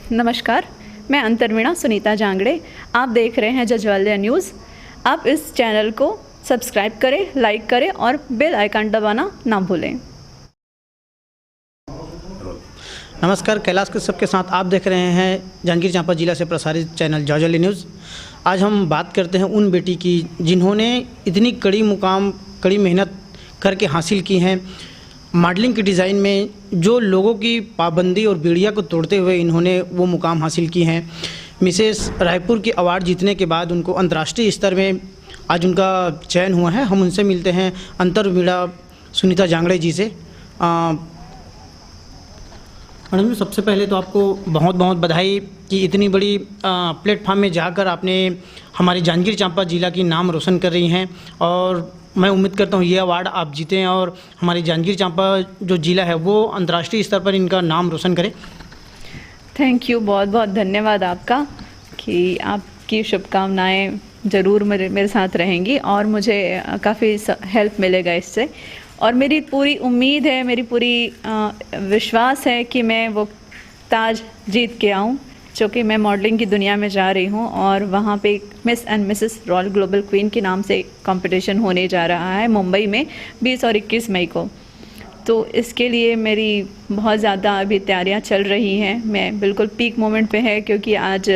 नमस्कार, मैं अंतर्वीणा सुनीता जांगड़े। आप देख रहे हैं जज्वाल्या न्यूज़। आप इस चैनल को सब्सक्राइब करें, लाइक करें और बेल आइकन दबाना ना भूलें। नमस्कार, कैलाश कश्यप के साथ आप देख रहे हैं जांजगीर चांपा जिला से प्रसारित चैनल जज्वाल्या न्यूज़। आज हम बात करते हैं उन बेटी की जिन्होंने इतनी कड़ी मेहनत करके हासिल की हैं मॉडलिंग के डिज़ाइन में, जो लोगों की पाबंदी और बेड़िया को तोड़ते हुए इन्होंने वो मुकाम हासिल की हैं। मिसेस रायपुर की अवार्ड जीतने के बाद उनको अंतर्राष्ट्रीय स्तर में आज उनका चयन हुआ है। हम उनसे मिलते हैं, अंतर्वीणा सुनीता जांगड़े जी से। मैडम जी, सबसे पहले तो आपको बहुत बहुत बधाई कि इतनी बड़ी प्लेटफार्म में जाकर आपने हमारे जांजगीर चांपा जिला की नाम रोशन कर रही हैं, और मैं उम्मीद करता हूँ ये अवार्ड आप जीतें और हमारी जांजगीर चांपा जो जिला है वो अंतर्राष्ट्रीय स्तर पर इनका नाम रोशन करे। थैंक यू, बहुत बहुत धन्यवाद आपका कि आपकी शुभकामनाएं ज़रूर मेरे साथ रहेंगी और मुझे काफ़ी हेल्प मिलेगा इससे। और मेरी पूरी उम्मीद है, मेरी पूरी विश्वास है कि मैं वो ताज जीत के आऊँ, चूँकि मैं मॉडलिंग की दुनिया में जा रही हूँ और वहाँ पे miss and Mrs royal global queen के नाम से कंपटीशन होने जा रहा है मुंबई में 20 और 21 मई को। तो इसके लिए मेरी बहुत ज़्यादा अभी तैयारियाँ चल रही हैं। मैं बिल्कुल पीक मोमेंट पे है, क्योंकि आज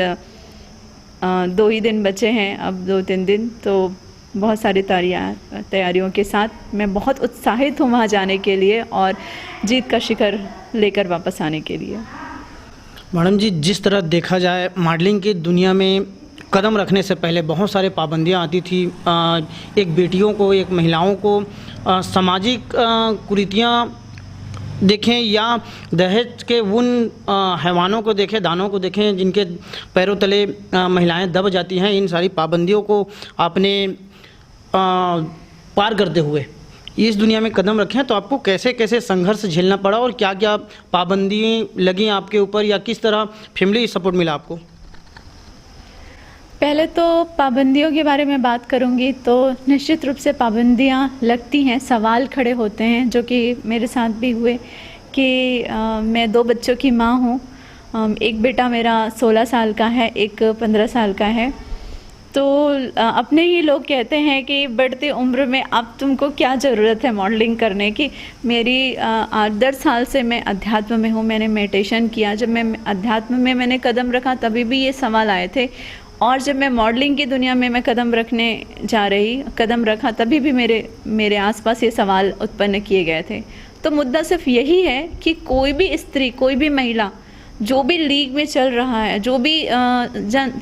2 ही दिन बचे हैं, अब 2-3 दिन। तो बहुत सारी तैयारियों के साथ मैं बहुत उत्साहित हूँ वहाँ जाने के लिए और जीत का शिखर लेकर वापस आने के लिए। मैडम जी, जिस तरह देखा जाए मॉडलिंग की दुनिया में कदम रखने से पहले बहुत सारे पाबंदियां आती थी। एक बेटियों को, एक महिलाओं को सामाजिक कुरीतियां देखें या दहेज के उन हैवानों को देखें, दानों को देखें जिनके पैरों तले महिलाएं दब जाती हैं, इन सारी पाबंदियों को आपने पार करते हुए इस दुनिया में कदम रखें, तो आपको कैसे कैसे संघर्ष झेलना पड़ा और क्या क्या पाबंदियाँ लगी आपके ऊपर, या किस तरह फैमिली सपोर्ट मिला आपको? पहले तो पाबंदियों के बारे में बात करूंगी तो निश्चित रूप से पाबंदियां लगती हैं, सवाल खड़े होते हैं, जो कि मेरे साथ भी हुए कि मैं 2 बच्चों की माँ हूँ। एक बेटा मेरा 16 साल का है, एक 15 साल का है। तो अपने ही लोग कहते हैं कि बढ़ती उम्र में अब तुमको क्या ज़रूरत है मॉडलिंग करने की। मेरी 8-10 साल से मैं अध्यात्म में हूँ, मैंने मेडिटेशन किया। जब मैं अध्यात्म में मैंने कदम रखा तभी भी ये सवाल आए थे, और जब मैं मॉडलिंग की दुनिया में मैं कदम रखा तभी भी मेरे आसपास ये सवाल उत्पन्न किए गए थे। तो मुद्दा सिर्फ यही है कि कोई भी स्त्री, कोई भी महिला जो भी लीग में चल रहा है, जो भी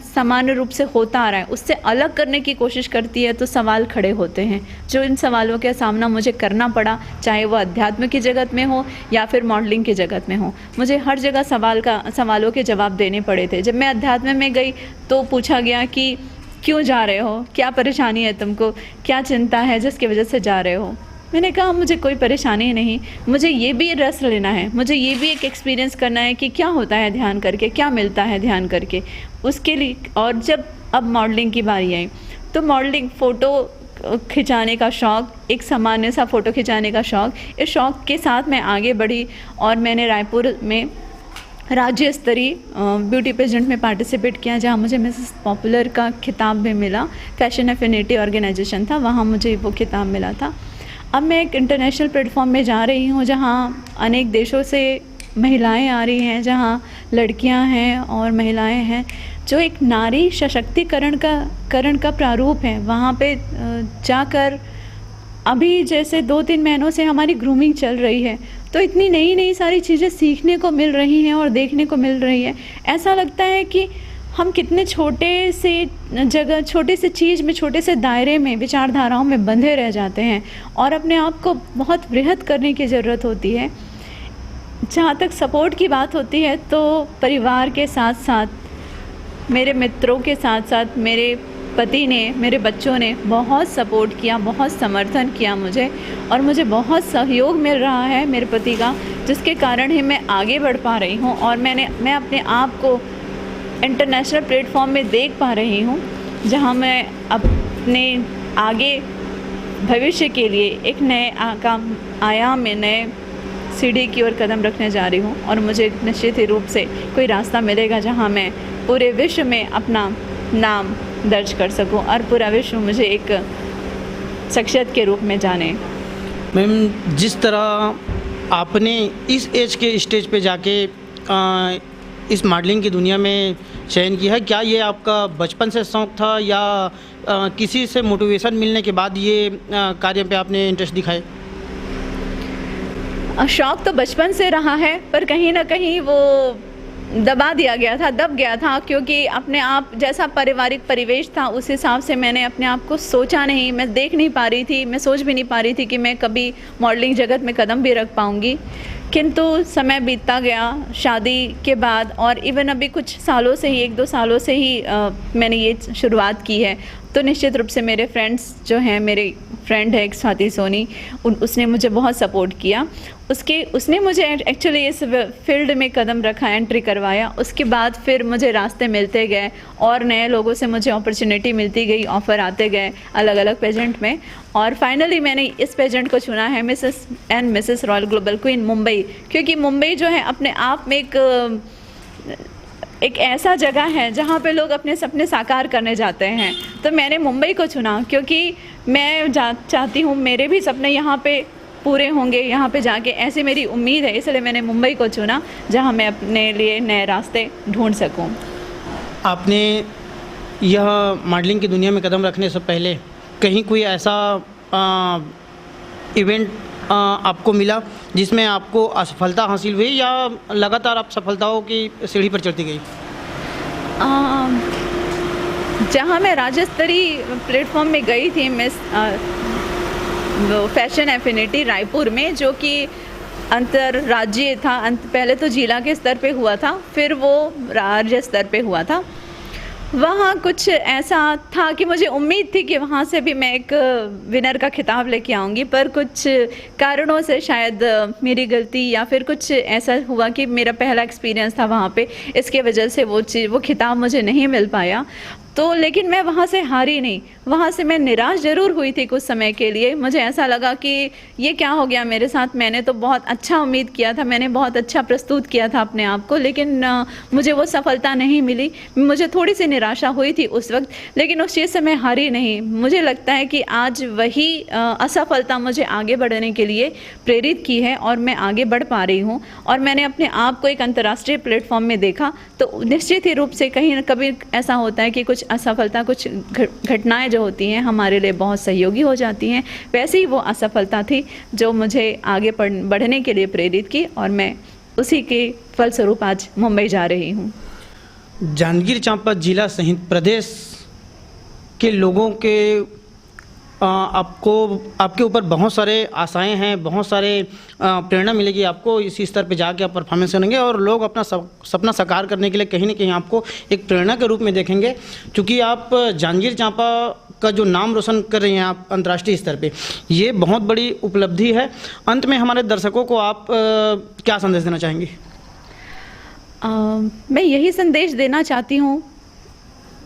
सामान्य रूप से होता आ रहा है, उससे अलग करने की कोशिश करती है तो सवाल खड़े होते हैं। जो इन सवालों का सामना मुझे करना पड़ा, चाहे वो अध्यात्म की जगत में हो या फिर मॉडलिंग की जगत में हो, मुझे हर जगह सवालों के जवाब देने पड़े थे। जब मैं अध्यात्म में गई तो पूछा गया कि क्यों जा रहे हो, क्या परेशानी है तुमको, क्या चिंता है जिसकी वजह से जा रहे हो। मैंने कहा मुझे कोई परेशानी नहीं, मुझे ये भी रस लेना है, मुझे ये भी एक एक्सपीरियंस करना है कि क्या होता है ध्यान करके, क्या मिलता है ध्यान करके, उसके लिए। और जब अब मॉडलिंग की बारी आई तो मॉडलिंग, फ़ोटो खिंचाने का शौक़, एक सामान्य सा फ़ोटो खिंचाने का शौक़, इस शौक़ के साथ मैं आगे बढ़ी और मैंने रायपुर में राज्य स्तरीय ब्यूटी पेजेंट में पार्टिसिपेट किया, जहाँ मुझे मिसेस पॉपुलर का खिताब भी मिला। फैशन एफिनिटी ऑर्गेनाइजेशन था, वहाँ मुझे वो खिताब मिला था। अब मैं एक इंटरनेशनल प्लेटफॉर्म में जा रही हूँ, जहाँ अनेक देशों से महिलाएं आ रही हैं, जहाँ लड़कियां हैं और महिलाएं हैं, जो एक नारी सशक्तिकरण का प्रारूप है। वहाँ पे जाकर अभी जैसे 2-3 महीनों से हमारी ग्रूमिंग चल रही है, तो इतनी नई सारी चीज़ें सीखने को मिल रही हैं और देखने को मिल रही है। ऐसा लगता है कि हम कितने छोटे से चीज़ में, छोटे से दायरे में, विचारधाराओं में बंधे रह जाते हैं और अपने आप को बहुत बृहद करने की ज़रूरत होती है। जहाँ तक सपोर्ट की बात होती है तो परिवार के साथ साथ, मेरे मित्रों के साथ साथ मेरे पति ने, मेरे बच्चों ने बहुत सपोर्ट किया, बहुत समर्थन किया मुझे, और मुझे बहुत सहयोग मिल रहा है मेरे पति का, जिसके कारण ही मैं आगे बढ़ पा रही हूँ और मैं अपने आप को इंटरनेशनल प्लेटफॉर्म में देख पा रही हूँ, जहाँ मैं अपने आगे भविष्य के लिए एक नए आयाम में, नए सीढ़ी की ओर कदम रखने जा रही हूँ और मुझे निश्चित ही रूप से कोई रास्ता मिलेगा जहाँ मैं पूरे विश्व में अपना नाम दर्ज कर सकूँ और पूरा विश्व मुझे एक शख्सियत के रूप में जाने। मैम, जिस तरह आपने इस एज के स्टेज पे जाके इस मॉडलिंग की दुनिया में चयन किया है, क्या ये आपका बचपन से शौक़ था या किसी से मोटिवेशन मिलने के बाद ये कार्य पे आपने इंटरेस्ट दिखाए? शौक़ तो बचपन से रहा है, पर कहीं ना कहीं वो दबा दिया गया था, दब गया था, क्योंकि अपने आप जैसा पारिवारिक परिवेश था उस हिसाब से मैंने अपने आप को सोचा नहीं, मैं देख नहीं पा रही थी, मैं सोच भी नहीं पा रही थी कि मैं कभी मॉडलिंग जगत में कदम भी रख पाऊँगी। किंतु समय बीतता गया शादी के बाद और इवन अभी कुछ सालों से ही 1-2 सालों से ही मैंने ये शुरुआत की है। तो निश्चित रूप से मेरे फ्रेंड्स जो हैं, मेरे फ्रेंड है एक स्वाति सोनी, उसने मुझे बहुत सपोर्ट किया। उसने मुझे एक्चुअली इस फील्ड में कदम रखा, एंट्री करवाया। उसके बाद फिर मुझे रास्ते मिलते गए और नए लोगों से मुझे अपॉर्चुनिटी मिलती गई, ऑफ़र आते गए अलग अलग पेजेंट में, और फाइनली मैंने इस पेजेंट को चुना है, Mrs and Mrs royal global queen Mumbai. क्योंकि मुंबई जो है अपने आप में एक ऐसा जगह है जहाँ पे लोग अपने सपने साकार करने जाते हैं। तो मैंने मुंबई को चुना क्योंकि मैं चाहती हूँ मेरे भी सपने यहाँ पे पूरे होंगे, यहाँ पे जाके, ऐसी मेरी उम्मीद है। इसलिए मैंने मुंबई को चुना जहाँ मैं अपने लिए नए रास्ते ढूंढ सकूँ। आपने यह मॉडलिंग की दुनिया में कदम रखने से पहले कहीं कोई ऐसा इवेंट आपको मिला जिसमें आपको असफलता हासिल हुई, या लगातार आप सफलताओं की सीढ़ी पर चढ़ती गई? जहाँ मैं राज्य स्तरीय प्लेटफॉर्म में गई थी, मिस फैशन एफिनिटी रायपुर में, जो कि अंतर्राज्यीय था। पहले तो जिला के स्तर पे हुआ था, फिर वो राज्य स्तर पे हुआ था। वहाँ कुछ ऐसा था कि मुझे उम्मीद थी कि वहाँ से भी मैं एक विनर का खिताब लेके आऊँगी, पर कुछ कारणों से, शायद मेरी गलती या फिर कुछ ऐसा हुआ कि मेरा पहला एक्सपीरियंस था वहाँ पे, इसके वजह से वो खिताब मुझे नहीं मिल पाया। तो लेकिन मैं वहाँ से हारी नहीं, वहाँ से मैं निराश ज़रूर हुई थी कुछ समय के लिए। मुझे ऐसा लगा कि ये क्या हो गया मेरे साथ, मैंने तो बहुत अच्छा उम्मीद किया था, मैंने बहुत अच्छा प्रस्तुत किया था अपने आप को, लेकिन मुझे वो सफलता नहीं मिली। मुझे थोड़ी सी निराशा हुई थी उस वक्त, लेकिन उस चीज़ से मैं हारी नहीं। मुझे लगता है कि आज वही असफलता मुझे आगे बढ़ने के लिए प्रेरित की है और मैं आगे बढ़ पा रही हूँ। और मैंने अपने आप को एक अंतर्राष्ट्रीय प्लेटफॉर्म में देखा, तो निश्चित ही रूप से कहीं न कभी ऐसा होता है कि कुछ असफलता, कुछ घटनाएं जो होती हैं हमारे लिए बहुत सहयोगी हो जाती हैं। वैसे ही वो असफलता थी जो मुझे आगे बढ़ने के लिए प्रेरित की, और मैं उसी के फलस्वरूप आज मुंबई जा रही हूँ। जांजगीर चांपा जिला सहित प्रदेश के लोगों के आपके ऊपर बहुत सारे आशाएं हैं, बहुत सारे प्रेरणा मिलेगी आपको। इसी स्तर पे जाके आप परफॉर्मेंस करेंगे और लोग अपना सपना साकार करने के लिए कहीं ना कहीं आपको एक प्रेरणा के रूप में देखेंगे, क्योंकि आप जांजगीर चांपा का जो नाम रोशन कर रही हैं आप अंतर्राष्ट्रीय स्तर पे, ये बहुत बड़ी उपलब्धि है। अंत में हमारे दर्शकों को आप क्या संदेश देना चाहेंगी? मैं यही संदेश देना चाहती हूँ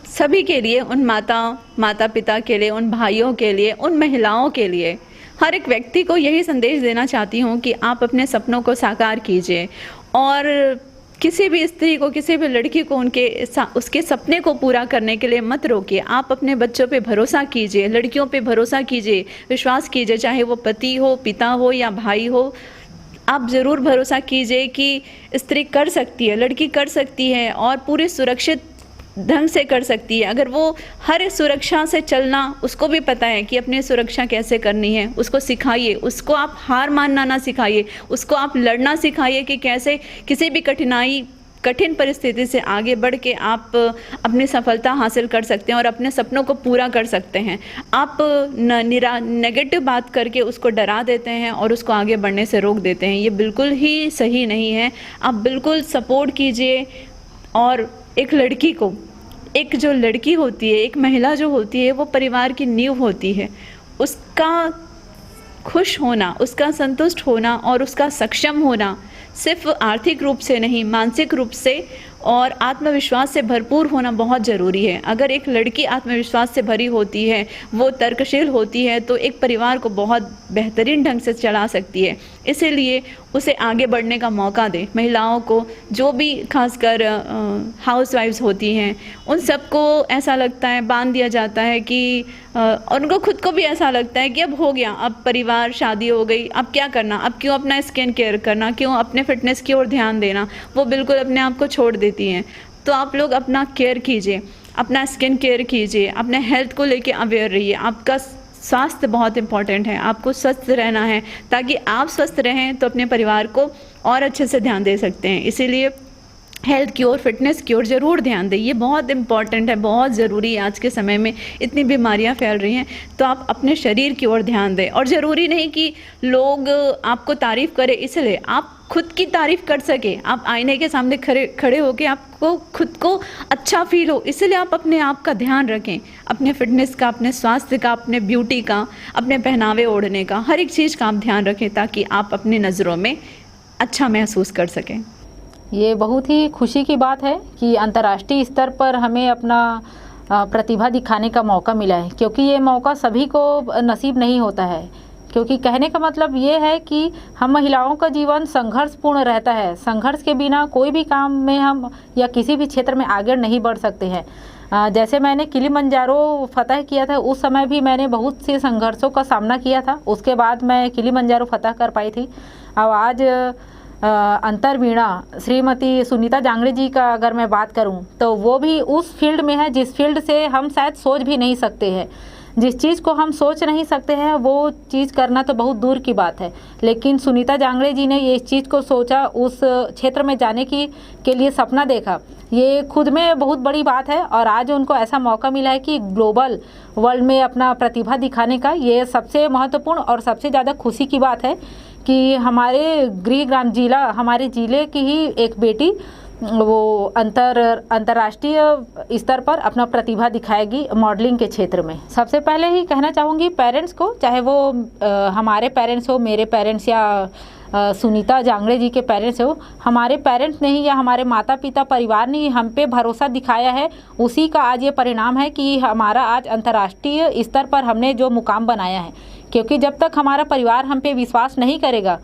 सभी के लिए, उन माता पिता के लिए, उन भाइयों के लिए, उन महिलाओं के लिए, हर एक व्यक्ति को यही संदेश देना चाहती हूँ कि आप अपने सपनों को साकार कीजिए और किसी भी स्त्री को, किसी भी लड़की को उसके सपने को पूरा करने के लिए मत रोकिए। आप अपने बच्चों पे भरोसा कीजिए, लड़कियों पे भरोसा कीजिए, विश्वास कीजिए, चाहे वो पति हो, पिता हो या भाई हो। आप ज़रूर भरोसा कीजिए कि स्त्री कर सकती है, लड़की कर सकती है और पूरे सुरक्षित ढंग से कर सकती है। अगर वो हर सुरक्षा से चलना, उसको भी पता है कि अपनी सुरक्षा कैसे करनी है, उसको सिखाइए। उसको आप हार मानना ना सिखाइए, उसको आप लड़ना सिखाइए कि कैसे किसी भी कठिन परिस्थिति से आगे बढ़ के आप अपनी सफलता हासिल कर सकते हैं और अपने सपनों को पूरा कर सकते हैं। आप नेगेटिव बात करके उसको डरा देते हैं और उसको आगे बढ़ने से रोक देते हैं, ये बिल्कुल ही सही नहीं है। आप बिल्कुल सपोर्ट कीजिए। और एक लड़की को, एक जो लड़की होती है, एक महिला जो होती है, वो परिवार की नींव होती है। उसका खुश होना, उसका संतुष्ट होना और उसका सक्षम होना सिर्फ आर्थिक रूप से नहीं, मानसिक रूप से और आत्मविश्वास से भरपूर होना बहुत ज़रूरी है। अगर एक लड़की आत्मविश्वास से भरी होती है, वो तर्कशील होती है, तो एक परिवार को बहुत बेहतरीन ढंग से चला सकती है। इसीलिए उसे आगे बढ़ने का मौका दें। महिलाओं को, जो भी खासकर हाउसवाइफ्स होती हैं, उन सबको ऐसा लगता है, बांध दिया जाता है कि और उनको खुद को भी ऐसा लगता है कि अब हो गया, अब परिवार, शादी हो गई, अब क्या करना, अब क्यों अपना स्किन केयर करना, क्यों अपने फिटनेस की ओर ध्यान देना, वो बिल्कुल अपने आप को छोड़ देती हैं। तो आप लोग अपना केयर कीजिए, अपना स्किन केयर कीजिए, अपने हेल्थ को लेके अवेयर रहिए। आपका स्वास्थ्य बहुत इंपॉर्टेंट है, आपको स्वस्थ रहना है, ताकि आप स्वस्थ रहें तो अपने परिवार को और अच्छे से ध्यान दे सकते हैं। इसीलिए हेल्थ की ओर, फिटनेस की ओर ज़रूर ध्यान दें, ये बहुत इंपॉर्टेंट है, बहुत ज़रूरी है। आज के समय में इतनी बीमारियां फैल रही हैं, तो आप अपने शरीर की ओर ध्यान दें। और ज़रूरी नहीं कि लोग आपको तारीफ़ करें, इसलिए आप खुद की तारीफ़ कर सके, आप आईने के सामने खड़े होकर आपको खुद को अच्छा फील हो, इसलिए आप अपने आप का ध्यान रखें, अपने फिटनेस का, अपने स्वास्थ्य का, अपने ब्यूटी का, अपने पहनावे ओढ़ने का, हर एक चीज़ का आप ध्यान रखें, ताकि आप अपनी नज़रों में अच्छा महसूस कर सकें। ये बहुत ही खुशी की बात है कि अंतर्राष्ट्रीय स्तर पर हमें अपना प्रतिभा दिखाने का मौका मिला है, क्योंकि ये मौका सभी को नसीब नहीं होता है। क्योंकि कहने का मतलब ये है कि हम महिलाओं का जीवन संघर्षपूर्ण रहता है। संघर्ष के बिना कोई भी काम में हम या किसी भी क्षेत्र में आगे नहीं बढ़ सकते हैं। जैसे मैंने किलिमंजारो फतह किया था, उस समय भी मैंने बहुत से संघर्षों का सामना किया था, उसके बाद मैं किलिमंजारो फतह कर पाई थी। अब आज अंतरवीणा श्रीमती सुनीता जांगड़े जी का अगर मैं बात करूं, तो वो भी उस फील्ड में है जिस फील्ड से हम शायद सोच भी नहीं सकते हैं। जिस चीज़ को हम सोच नहीं सकते हैं वो चीज़ करना तो बहुत दूर की बात है, लेकिन सुनीता जांगड़े जी ने ये इस चीज़ को सोचा, उस क्षेत्र में जाने के लिए सपना देखा। ये खुद में बहुत बड़ी बात है और आज उनको ऐसा मौका मिला है कि ग्लोबल वर्ल्ड में अपना प्रतिभा दिखाने का। ये सबसे महत्वपूर्ण और सबसे ज़्यादा खुशी की बात है कि हमारे गृहग्राम जिला, हमारे ज़िले की ही एक बेटी वो अंतर्राष्ट्रीय स्तर पर अपना प्रतिभा दिखाएगी मॉडलिंग के क्षेत्र में। सबसे पहले ही कहना चाहूँगी पेरेंट्स को, चाहे वो हमारे पेरेंट्स हो, मेरे पेरेंट्स या सुनीता जांगड़े जी के पेरेंट्स हो, हमारे पेरेंट्स ने ही या हमारे माता पिता परिवार ने ही हम पे भरोसा दिखाया है। उसी का आज ये परिणाम है कि हमारा आज अंतर्राष्ट्रीय स्तर पर हमने जो मुकाम बनाया है। क्योंकि जब तक हमारा परिवार हम पे विश्वास नहीं करेगा,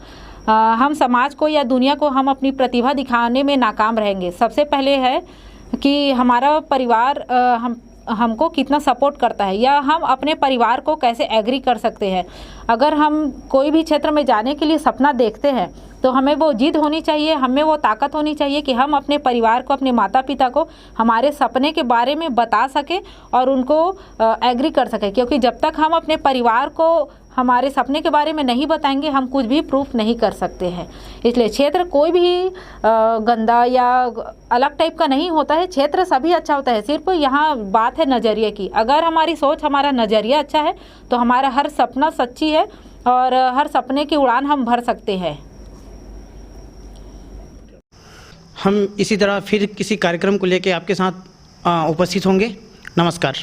हम समाज को या दुनिया को हम अपनी प्रतिभा दिखाने में नाकाम रहेंगे। सबसे पहले है कि हमारा परिवार हमको कितना सपोर्ट करता है या हम अपने परिवार को कैसे एग्री कर सकते हैं। अगर हम कोई भी क्षेत्र में जाने के लिए सपना देखते हैं तो हमें वो जिद होनी चाहिए, हमें वो ताकत होनी चाहिए कि हम अपने परिवार को, अपने माता पिता को हमारे सपने के बारे में बता सकें और उनको एग्री कर सकें। क्योंकि जब तक हम अपने परिवार को हमारे सपने के बारे में नहीं बताएंगे, हम कुछ भी प्रूफ नहीं कर सकते हैं। इसलिए क्षेत्र कोई भी गंदा या अलग टाइप का नहीं होता है, क्षेत्र सभी अच्छा होता है। सिर्फ यहाँ बात है नज़रिए की। अगर हमारी सोच, हमारा नज़रिया अच्छा है तो हमारा हर सपना सच्ची है और हर सपने की उड़ान हम भर सकते हैं। हम इसी तरह फिर किसी कार्यक्रम को लेकर आपके साथ उपस्थित होंगे। नमस्कार।